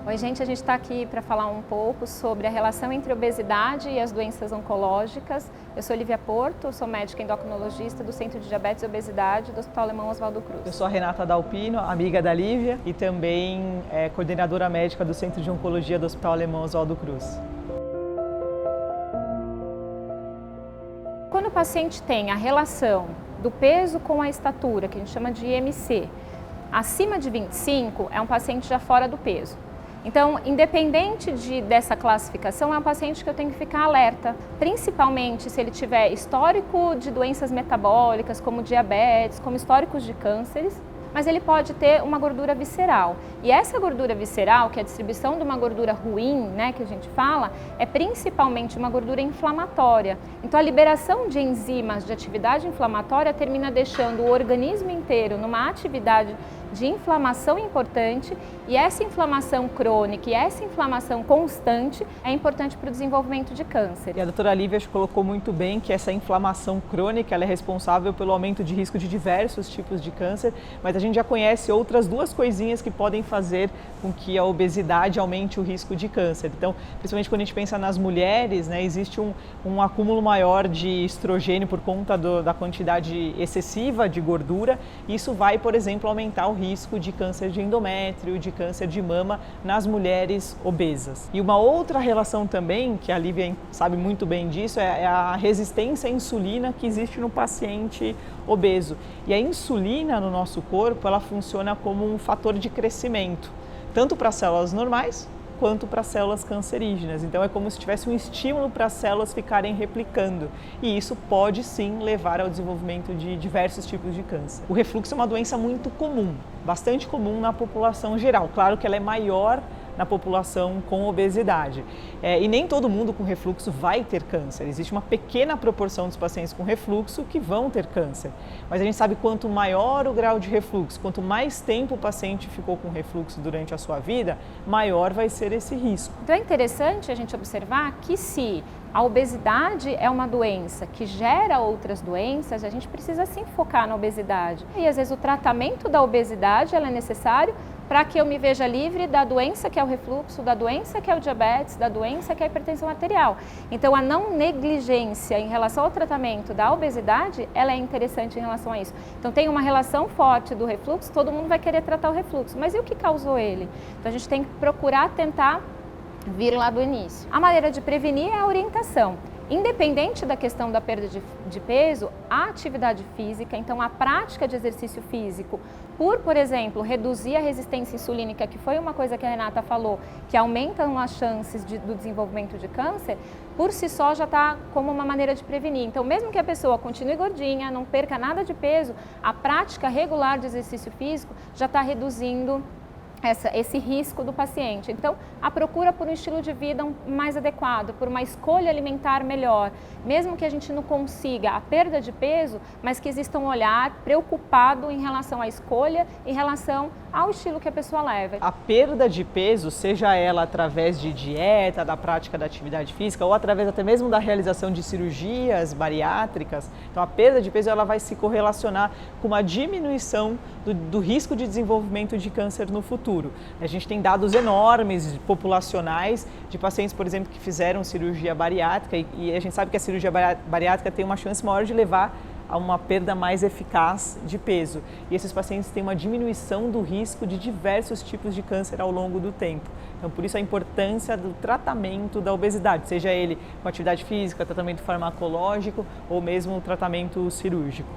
Oi, gente, a gente está aqui para falar um pouco sobre a relação entre a obesidade e as doenças oncológicas. Eu sou Olivia Porto, sou médica endocrinologista do Centro de Diabetes e Obesidade do Hospital Alemão Oswaldo Cruz. Eu sou a Renata Dalpino, amiga da Lívia e também coordenadora médica do Centro de Oncologia do Hospital Alemão Oswaldo Cruz. Quando o paciente tem a relação do peso com a estatura, que a gente chama de IMC, acima de 25, é um paciente já fora do peso. Então, independente dessa classificação, é um paciente que eu tenho que ficar alerta, principalmente se ele tiver histórico de doenças metabólicas, como diabetes, como históricos de cânceres, mas ele pode ter uma gordura visceral. E essa gordura visceral, que é a distribuição de uma gordura ruim, né, que a gente fala, é principalmente uma gordura inflamatória. Então, a liberação de enzimas de atividade inflamatória termina deixando o organismo inteiro numa atividade de inflamação importante, e essa inflamação crônica e essa inflamação constante é importante para o desenvolvimento de câncer. E a doutora Lívia colocou muito bem que essa inflamação crônica ela é responsável pelo aumento de risco de diversos tipos de câncer, mas a gente já conhece outras duas coisinhas que podem fazer com que a obesidade aumente o risco de câncer. Então, principalmente quando a gente pensa nas mulheres, né, existe um acúmulo maior de estrogênio por conta da quantidade excessiva de gordura, e isso vai, por exemplo, aumentar o risco de câncer de endométrio, de câncer de mama nas mulheres obesas. E uma outra relação também, que a Lívia sabe muito bem disso, é a resistência à insulina que existe no paciente obeso. E a insulina no nosso corpo, ela funciona como um fator de crescimento, tanto para as células normais, quanto para células cancerígenas. Então é como se tivesse um estímulo para as células ficarem replicando, e isso pode sim levar ao desenvolvimento de diversos tipos de câncer. O refluxo é uma doença muito comum, bastante comum na população geral. Claro que ela é maior na população com obesidade. E nem todo mundo com refluxo vai ter câncer. Existe uma pequena proporção dos pacientes com refluxo que vão ter câncer. Mas a gente sabe quanto maior o grau de refluxo, quanto mais tempo o paciente ficou com refluxo durante a sua vida, maior vai ser esse risco. Então é interessante a gente observar que se a obesidade é uma doença que gera outras doenças, a gente precisa sim focar na obesidade. E às vezes o tratamento da obesidade é necessário para que eu me veja livre da doença que é o refluxo, da doença que é o diabetes, da doença que é a hipertensão arterial. Então a não negligência em relação ao tratamento da obesidade, ela é interessante em relação a isso. Então tem uma relação forte do refluxo, todo mundo vai querer tratar o refluxo, mas e o que causou ele? Então a gente tem que procurar tentar vir lá do início. A maneira de prevenir é a orientação. Independente da questão da perda de peso, a atividade física, então a prática de exercício físico, por exemplo, reduzir a resistência insulínica, que foi uma coisa que a Renata falou, que aumentam as chances do desenvolvimento de câncer, por si só já está como uma maneira de prevenir. Então, mesmo que a pessoa continue gordinha, não perca nada de peso, a prática regular de exercício físico já está reduzindo esse risco do paciente. Então, a procura por um estilo de vida mais adequado, por uma escolha alimentar melhor, mesmo que a gente não consiga a perda de peso, mas que exista um olhar preocupado em relação à escolha, em relação ao estilo que a pessoa leva. A perda de peso, seja ela através de dieta, da prática da atividade física ou através até mesmo da realização de cirurgias bariátricas, então a perda de peso ela vai se correlacionar com uma diminuição do risco de desenvolvimento de câncer no futuro. A gente tem dados enormes populacionais de pacientes, por exemplo, que fizeram cirurgia bariátrica e a gente sabe que a cirurgia bariátrica tem uma chance maior de levar a uma perda mais eficaz de peso. E esses pacientes têm uma diminuição do risco de diversos tipos de câncer ao longo do tempo. Então, por isso a importância do tratamento da obesidade, seja ele com atividade física, tratamento farmacológico ou mesmo tratamento cirúrgico.